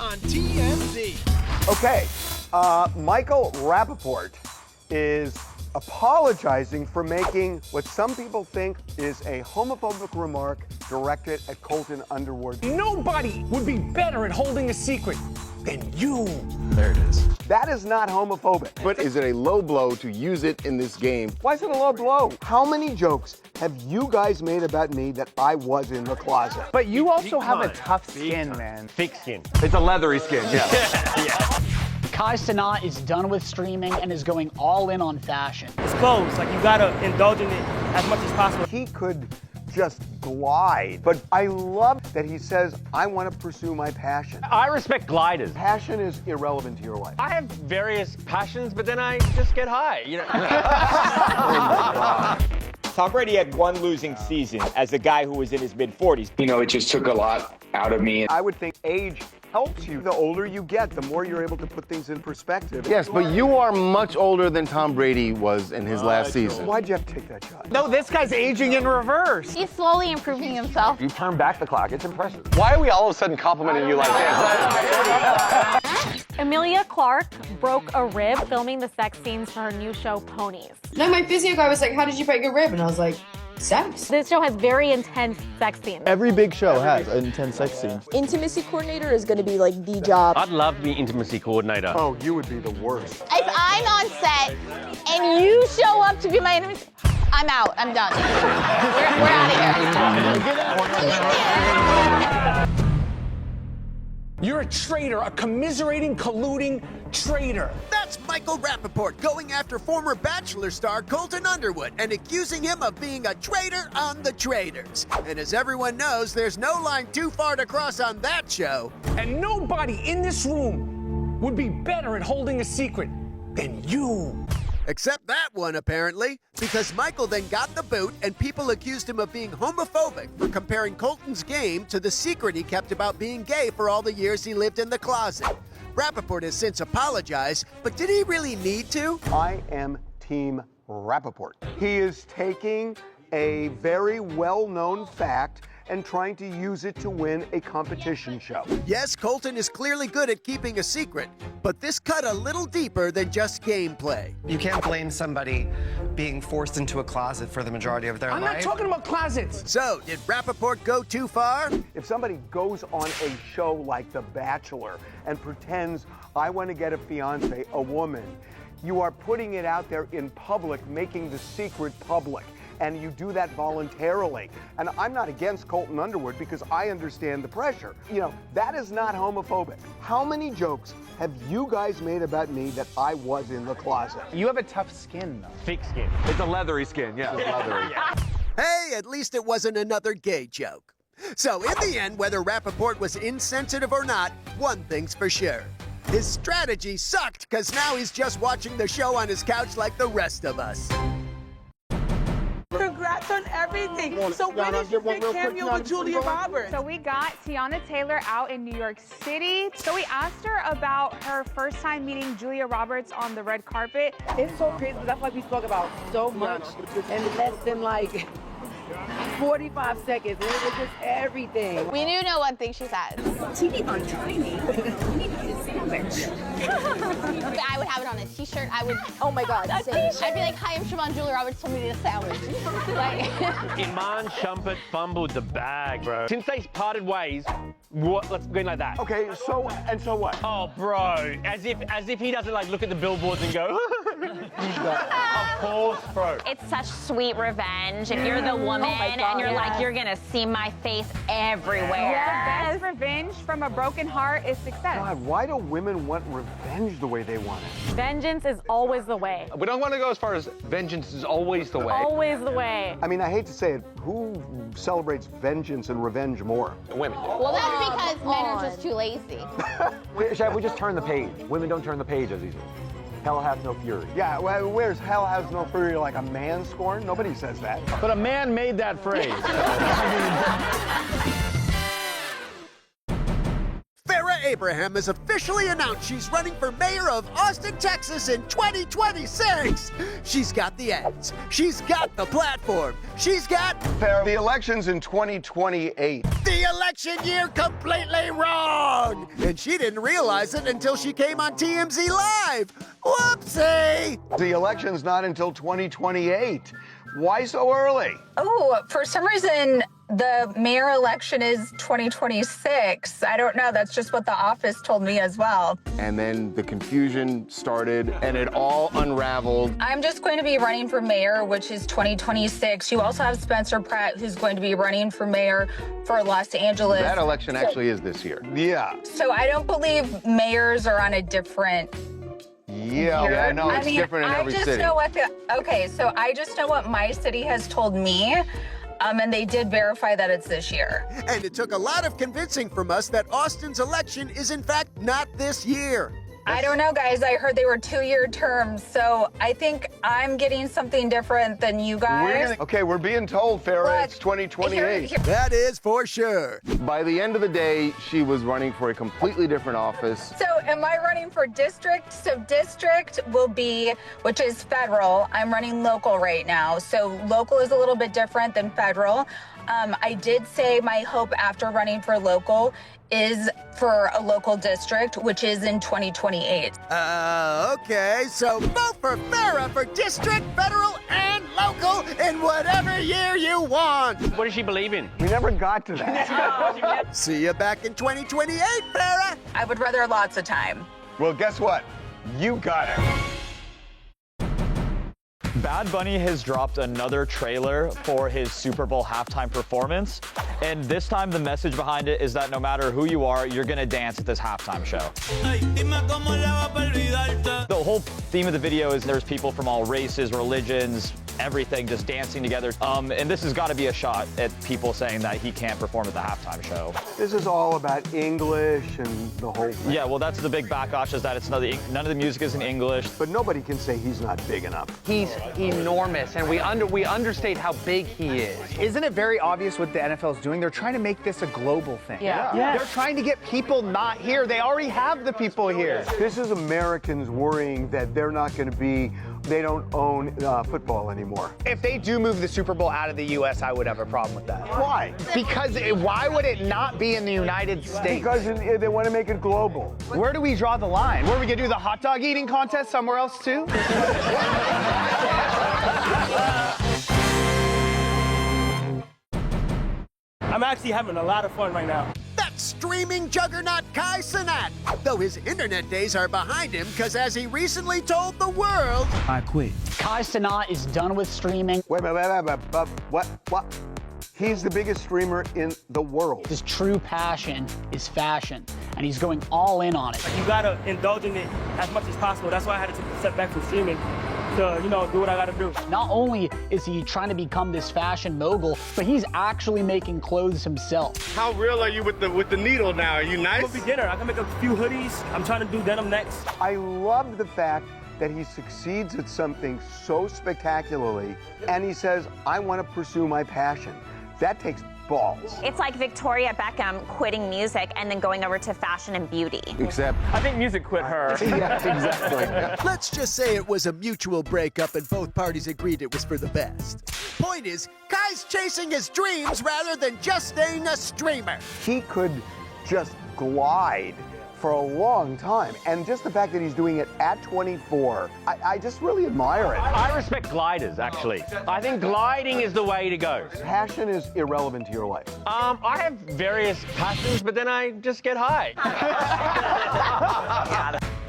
on TMZ. Okay, Michael Rappaport is apologizing for making what some people think is a homophobic remark directed at Colton Underwood. Nobody would be better at holding a secret than you. There it is. That is not homophobic. But is it a low blow to use it in this game? Why is it a low blow? How many jokes have you guys made about me that I was in the closet? But you also have a tough skin, man. Thick skin. It's a leathery skin, yeah. Cenat is done with streaming and is going all in on fashion. It's clothes, like you gotta indulge in it as much as possible. He could just glide, but I love that he says, I want to pursue my passion. I respect gliders. Passion is irrelevant to your life. I have various passions, but then I just get high, you know. Tom Brady had one losing season as a guy who was in his mid-40s. You know, it just took a lot out of me. I would think age helps you. The older you get, the more you're able to put things in perspective. Yes, but you are much older than Tom Brady was in his last season. Why'd you have to take that shot? No, this guy's aging in reverse. He's slowly improving himself. You turn back the clock. It's impressive. Why are we all of a sudden complimenting you like that? Amelia Clark broke a rib filming the sex scenes for her new show, Ponies. No, my physio guy was like, how did you break your rib? And I was like, sex. This show has very intense sex scenes. Every big show has an intense sex scene. Intimacy coordinator is going to be like the job. I'd love to be intimacy coordinator. Oh, you would be the worst. If I'm on set and you show up to be my intimacy, I'm out. I'm done. We're out of here. You're a traitor, a commiserating, colluding traitor. That's Michael Rappaport going after former Bachelor star Colton Underwood and accusing him of being a traitor on the traitors. And as everyone knows, there's no line too far to cross on that show. And nobody in this room would be better at holding a secret than you. Except that one, apparently, because Michael then got the boot and people accused him of being homophobic for comparing Colton's game to the secret he kept about being gay for all the years he lived in the closet. Rappaport has since apologized, but did he really need to? I am Team Rappaport. He is taking a very well-known fact and trying to use it to win a competition show. Yes, Colton is clearly good at keeping a secret, but this cut a little deeper than just gameplay. You can't blame somebody being forced into a closet for the majority of their life. I'm not talking about closets. So, did Rappaport go too far? If somebody goes on a show like The Bachelor and pretends, I want to get a fiance, a woman, you are putting it out there in public, making the secret public. And you do that voluntarily. And I'm not against Colton Underwood because I understand the pressure. You know, that is not homophobic. How many jokes have you guys made about me that I was in the closet? You have a tough skin, though. Thick skin. It's a leathery skin, yeah. Leathery. Hey, at least it wasn't another gay joke. So in the end, whether Rappaport was insensitive or not, one thing's for sure. His strategy sucked because now he's just watching the show on his couch like the rest of us. Congrats on everything. So when did you get cameo with Julia Roberts? So we got Tiana Taylor out in New York City. So we asked her about her first time meeting Julia Roberts on the red carpet. It's so crazy. That's why we talk about so much in less than like 45 seconds. And it was just everything. We do know one thing she said. TV on tiny. I would have it on a t-shirt. I would, Oh my God. I'd be like, hi, I'm Siobhan. Julia Roberts told me to eat a sandwich. Like, Iman Shumpert fumbled the bag, bro. Since they parted ways, let's go like that. Okay, so what? Oh, bro, as if he doesn't like look at the billboards and go. Of course, bro. it's such sweet revenge. If you're the woman and you're like, you're gonna see my face everywhere. Yes. Best revenge from a broken heart is success. God, why do women want revenge the way they want it? Vengeance is always the way. We don't want to go as far as vengeance is always the way. Always the way. I mean, I hate to say it, who celebrates vengeance and revenge more? Women. Well, that's because men are just too lazy. We just turn the page. Women don't turn the page as easily. Hell hath no fury. Yeah, well, where's hell has no fury like a man scorn? Nobody says that. But a man made that phrase. Ferret Abraham has officially announced she's running for mayor of Austin, Texas in 2026. She's got the ads. She's got the platform. She's got... The election's in 2028. The election year completely wrong! And she didn't realize it until she came on TMZ Live. Whoopsie! The election's not until 2028. Why so early? Oh, for some reason, the mayor election is 2026. I don't know. That's just what the office told me as well. And then the confusion started and it all unraveled. I'm just going to be running for mayor, which is 2026. You also have Spencer Pratt, who's going to be running for mayor for Los Angeles. That election actually is this year. Yeah. So I don't believe mayors are on a different... Yeah, no, it's different in every city. Okay, so I just know what my city has told me, and they did verify that it's this year. And it took a lot of convincing from us that Austin's election is in fact not this year. I don't know, guys. I heard they were 2-year terms, so I think I'm getting something different than you guys. Okay, we're being told, Farrah, it's 2028. That is for sure. By the end of the day, she was running for a completely different office. So am I running for district? So district will be, which is federal. I'm running local right now. So local is a little bit different than federal. I did say my hope after running for local is for a local district, which is in 2028. Okay, so vote for Farrah for district, federal, and local in whatever year you want. What does she believe in? We never got to that. See you back in 2028, Farrah. I would rather lots of time. Well, guess what? You got it. Bad Bunny has dropped another trailer for his Super Bowl halftime performance. And this time the message behind it is that no matter who you are, you're gonna dance at this halftime show. The whole theme of the video is there's people from all races, religions, everything just dancing together. And this has got to be a shot at people saying that he can't perform at the halftime show. This is all about English and the whole thing. Yeah, well, that's the big backlash, is that it's none of the music is in English. But nobody can say he's not big enough. He's enormous, and we understate how big he is. Isn't it very obvious what the NFL is doing? They're trying to make this a global thing. Yeah. They're trying to get people not here. They already have the people here. This is Americans worrying that they're not going to be, they don't own football anymore. If they do move the Super Bowl out of the U.S., I would have a problem with that. Why? Because why would it not be in the United States? Because they want to make it global. Where do we draw the line? Where are we going to do the hot dog eating contest somewhere else, too? I'm actually having a lot of fun right now. That's streaming juggernaut Kai Cenat, though his internet days are behind him because as he recently told the world, I quit. Kai Cenat is done with streaming. Wait, what? He's the biggest streamer in the world. His true passion is fashion, and he's going all in on it. You gotta indulge in it as much as possible. That's why I had to take a step back from streaming to, do what I gotta do. Not only is he trying to become this fashion mogul, but he's actually making clothes himself. How real are you with the needle now? Are you nice? I'm a beginner. I can make a few hoodies. I'm trying to do denim next. I love the fact that he succeeds at something so spectacularly, and he says, I want to pursue my passion. That takes balls. It's like Victoria Beckham quitting music and then going over to fashion and beauty. Except, I think music quit her. yeah, exactly. let's just say it was a mutual breakup and both parties agreed it was for the best. Point is, Kai's chasing his dreams rather than just staying a streamer. He could just glide for a long time. And just the fact that he's doing it at 24, I just really admire it. I respect gliders, actually. I think gliding is the way to go. Passion is irrelevant to your life. I have various passions, but then I just get high.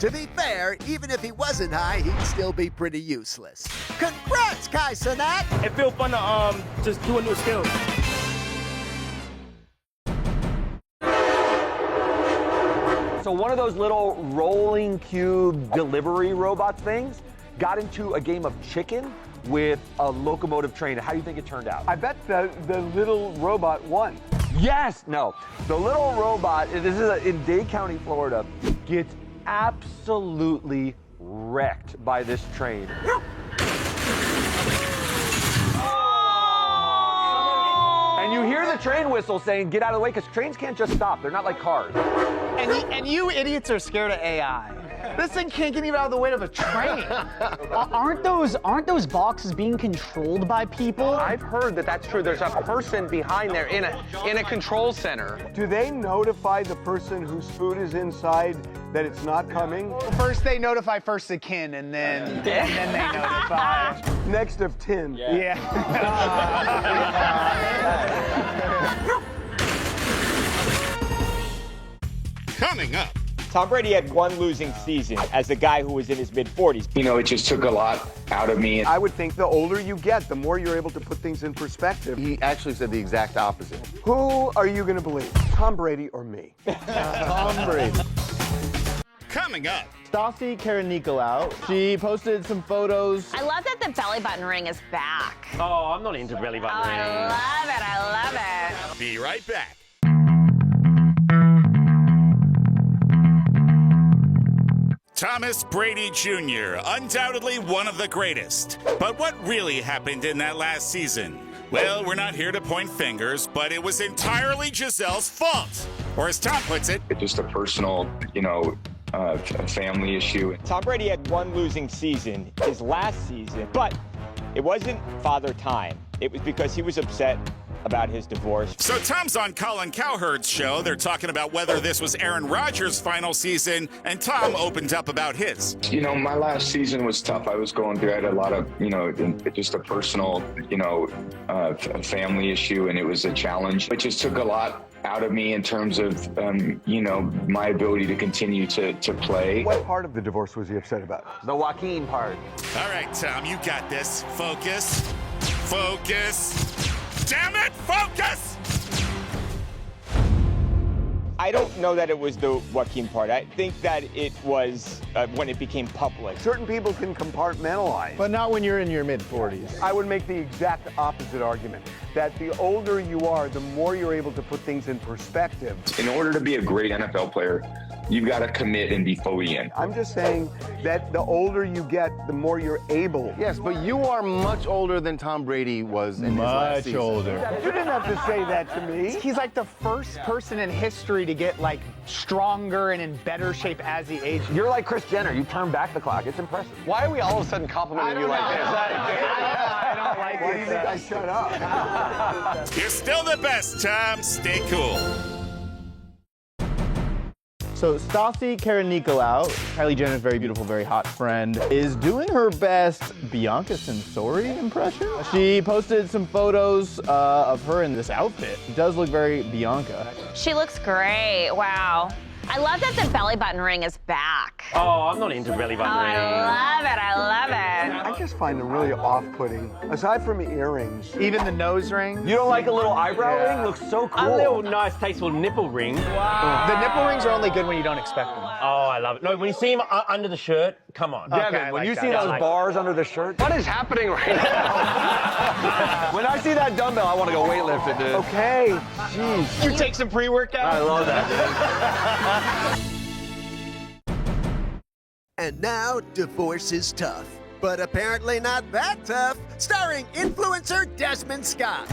To be fair, even if he wasn't high, he'd still be pretty useless. Congrats, Kai Cenat! It feels fun to just do a new skill. So one of those little rolling cube delivery robot things got into a game of chicken with a locomotive train. How do you think it turned out? I bet the little robot won. Yes! No. The little robot, this is in Dade County, Florida, gets absolutely wrecked by this train. And And you hear the train whistle saying, get out of the way, because trains can't just stop. They're not like cars. And you idiots are scared of AI. This thing can't get even out of the way of a train. Aren't those boxes being controlled by people? I've heard that that's true. There's a person behind there in a control center. Do they notify the person whose food is inside that it's not coming? First they notify first of kin, and then they notify. Next of tin. Yeah. Coming up. Tom Brady had one losing season as a guy who was in his mid-40s. You know, it just took a lot out of me. I would think the older you get, the more you're able to put things in perspective. He actually said the exact opposite. Who are you going to believe, Tom Brady or me? Tom Brady. Coming up. Stassi Karanikolaou. She posted some photos. I love that the belly button ring is back. Oh, I'm not into belly button rings. I love it. Be right back. Thomas Brady Jr., undoubtedly one of the greatest. But what really happened in that last season? Well, we're not here to point fingers, but it was entirely Gisele's fault. Or as Tom puts it, It's just a personal, a family issue. Tom Brady had one losing season, his last season, but it wasn't father time. It was because he was upset about his divorce. So Tom's on Colin Cowherd's show. They're talking about whether this was Aaron Rodgers' final season, and Tom opened up about his. My last season was tough. I was going through, I had a lot of, just a personal, family issue, and it was a challenge. It just took a lot out of me in terms of, my ability to continue to play. What part of the divorce was he upset about? The Joaquin part. All right, Tom, you got this. Focus. Focus. Damn it, focus! I don't know that it was the Joaquin part. I think that it was when it became public. Certain people can compartmentalize. But not when you're in your mid-40s. I would make the exact opposite argument, that the older you are, the more you're able to put things in perspective. In order to be a great NFL player, you've got to commit and be fully in. I'm just saying that the older you get, the more you're able. Yes, but you are much older than Tom Brady was in his last season. Much older. You didn't have to say that to me. He's like the first person in history to get like stronger and in better shape as he ages. You're like Kris Jenner. You turn back the clock. It's impressive. Why are we all of a sudden complimenting you like this? I don't like Why do you think I shut up? You're still the best, Tom. Stay cool. So Stassi Karanikolaou, Kylie Jenner's very beautiful, very hot friend, is doing her best Bianca Censori impression. She posted some photos of her in this outfit. It does look very Bianca. She looks great. Wow. I love that the belly button ring is back. Oh, I'm not into belly button rings. I love it. I just find them really off-putting. Aside from earrings. Even the nose ring. You don't like a little eyebrow ring? Looks so cool. A little nice, tasteful nipple ring. Wow. The nipple rings are only good when you don't expect them. Oh, I love it. No, when you see him under the shirt, come on. Devin, when you see those bars under the shirt, What is happening right now? when I see that dumbbell, I want to go weightlifting, dude. Okay, jeez. You take some pre-workout? I love that, And now, divorce is tough. But apparently not that tough. Starring influencer Desmond Scott.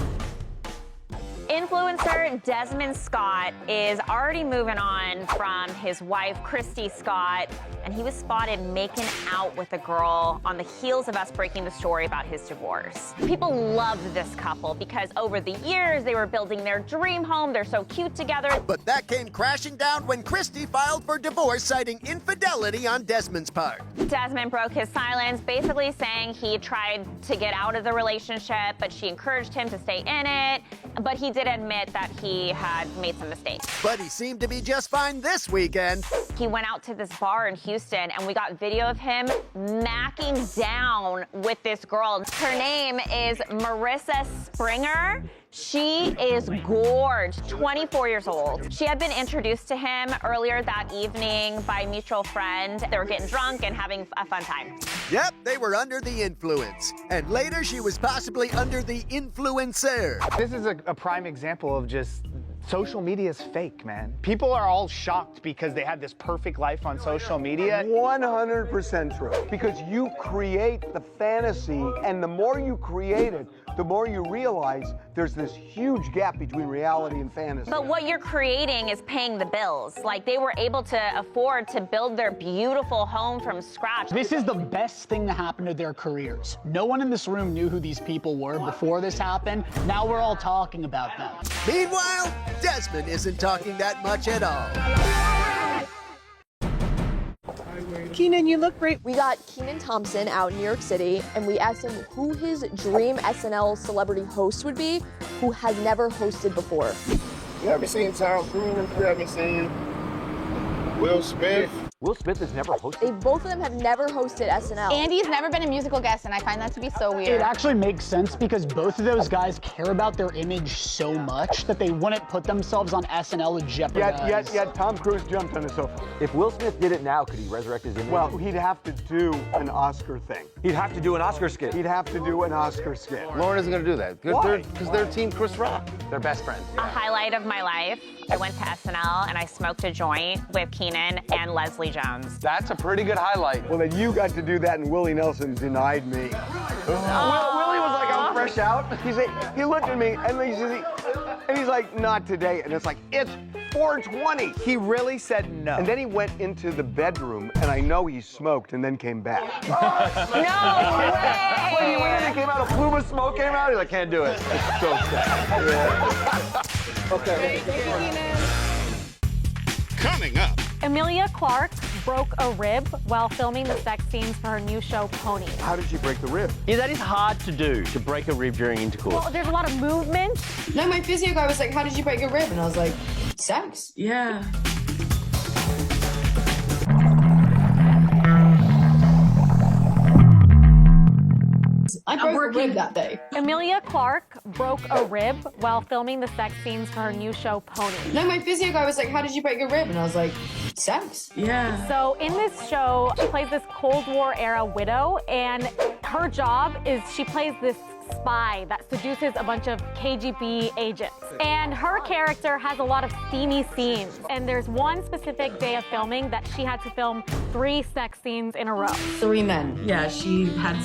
Influencer Desmond Scott is already moving on from his wife, Christy Scott, and he was spotted making out with a girl on the heels of us breaking the story about his divorce. People loved this couple because over the years they were building their dream home. They're so cute together. But that came crashing down when Christy filed for divorce, citing infidelity on Desmond's part. Desmond broke his silence, basically saying he tried to get out of the relationship, but she encouraged him to stay in it. But he did admit that he had made some mistakes. But he seemed to be just fine this weekend. He went out to this bar in Houston, and we got video of him macking down with this girl. Her name is Marissa Springer. She is gorgeous, 24 years old. She had been introduced to him earlier that evening by a mutual friend. They were getting drunk and having a fun time. Yep, they were under the influence. And later she was possibly under the influencer. This is a prime example of just social media is fake, man. People are all shocked because they had this perfect life on social media. 100% true. Because you create the fantasy, and the more you create it, the more you realize there's this huge gap between reality and fantasy. But what you're creating is paying the bills. Like, they were able to afford to build their beautiful home from scratch. This is the best thing to happen to their careers. No one in this room knew who these people were before this happened. Now we're all talking about them. Meanwhile, Desmond isn't talking that much at all. Kenan, you look great. We got Kenan Thompson out in New York City, and we asked him who his dream SNL celebrity host would be, who has never hosted before. You ever seen Tom Cruise? You ever seen Will Smith? Will Smith has never hosted. Both of them have never hosted SNL. Andy's never been a musical guest, and I find that to be so weird. It actually makes sense because both of those guys care about their image so much that they wouldn't put themselves on SNL to jeopardize. Yet Tom Cruise jumped on the sofa. If Will Smith did it now, could he resurrect his image? Well, he'd have to do an Oscar thing. He'd have to do an Oscar skit. He'd have to do an Oscar skit. Lauren isn't going to do that. Because they're Team Chris Rock. They're best friends. A highlight of my life, I went to SNL and I smoked a joint with Kenan and Leslie Jones. That's a pretty good highlight. Well, then you got to do that, and Willie Nelson denied me. Willie was like, I'm fresh out. He looked at me, and he's like, not today. And it's like, it's 4:20. He really said no. And then he went into the bedroom, and I know he smoked, and then came back. No way! Wait, he went in and came out, a plume of smoke came out? He's like, can't do it. It's so sad. Yeah. Okay. Coming up. Amelia Clark broke a rib while filming the sex scenes for her new show, Pony. How did she break the rib? Yeah, that is hard to do, to break a rib during intercourse. Well, there's a lot of movement. No, my physio guy was like, how did you break your rib? And I was like, sex. Yeah. I broke a rib that day. Amelia Clark broke a rib while filming the sex scenes for her new show, Pony. No, my physio guy was like, how did you break your rib? And I was like, sex. Yeah. So in this show, she plays this Cold War era widow, and her job is she plays this spy that seduces a bunch of KGB agents. And her character has a lot of steamy scenes. And there's one specific day of filming that she had to film 3 sex scenes in a row. 3 men. Yeah, she had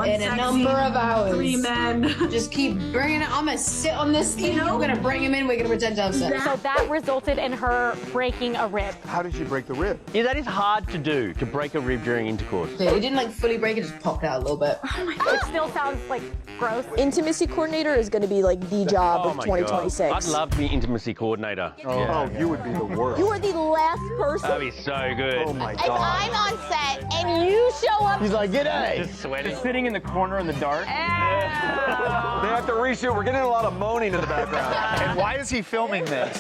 In a number of hours. 3 men. Just keep bringing it. I'm going to sit on this thing. We're going to bring him in. We're going to pretend to have sex. So that resulted in her breaking a rib. How did she break the rib? Yeah, that is hard to do, to break a rib during intercourse. Yeah, it didn't like fully break it, just popped out a little bit. It still sounds like gross. Intimacy coordinator is going to be like the job of 2026. I'd love to be intimacy coordinator. Oh, you would be the worst. You are the last person. That'd be so good. Oh my If God. I'm on set and you show up, He's like, g'day. Just sweating. Sitting in the corner in the dark. They have to reshoot. We're getting a lot of moaning in the background. And why is he filming this?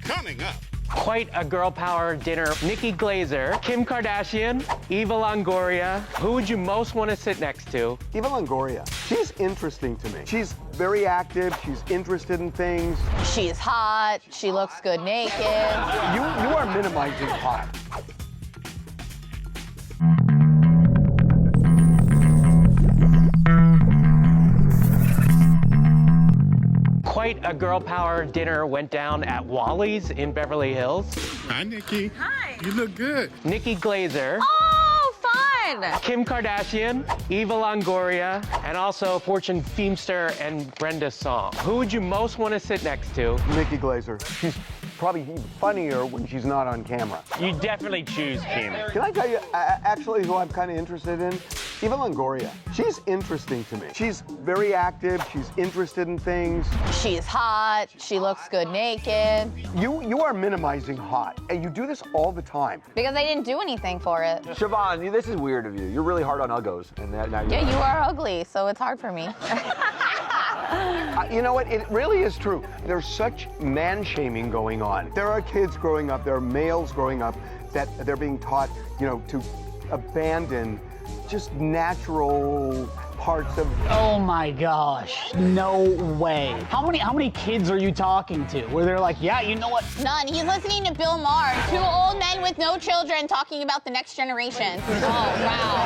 Coming up. Quite a girl power dinner. Nikki Glazer, Kim Kardashian, Eva Longoria. Who would you most want to sit next to? Eva Longoria. She's interesting to me. She's very active. She's interested in things. she's hot, she looks good naked. You are minimizing hot. Quite a girl power dinner went down at Wally's in Beverly Hills. Hi, Nikki. Hi. You look good. Nikki Glazer, Oh, fun! Kim Kardashian, Eva Longoria, and also Fortune Feemster and Brenda Song. Who would you most want to sit next to? Nikki Glazer. She's probably funnier when she's not on camera. You definitely choose Kim. Can I tell you, actually, who I'm kind of interested in? Eva Longoria. She's interesting to me. She's very active. She's interested in things. She's hot, she looks good naked. You are minimizing hot, and you do this all the time. Because I didn't do anything for it. Siobhan, this is weird of you. You're really hard on uggos. And now you're Yeah, you are ugly, so it's hard for me. You know what? It really is true. There's such man-shaming going on. There are kids growing up, there are males growing up that they're being taught, to abandon just natural parts of. Oh my gosh, no way. How many kids are you talking to where they're like, yeah, you know what? None. He's listening to Bill Maher, 2 old men with no children talking about the next generation. Oh, wow.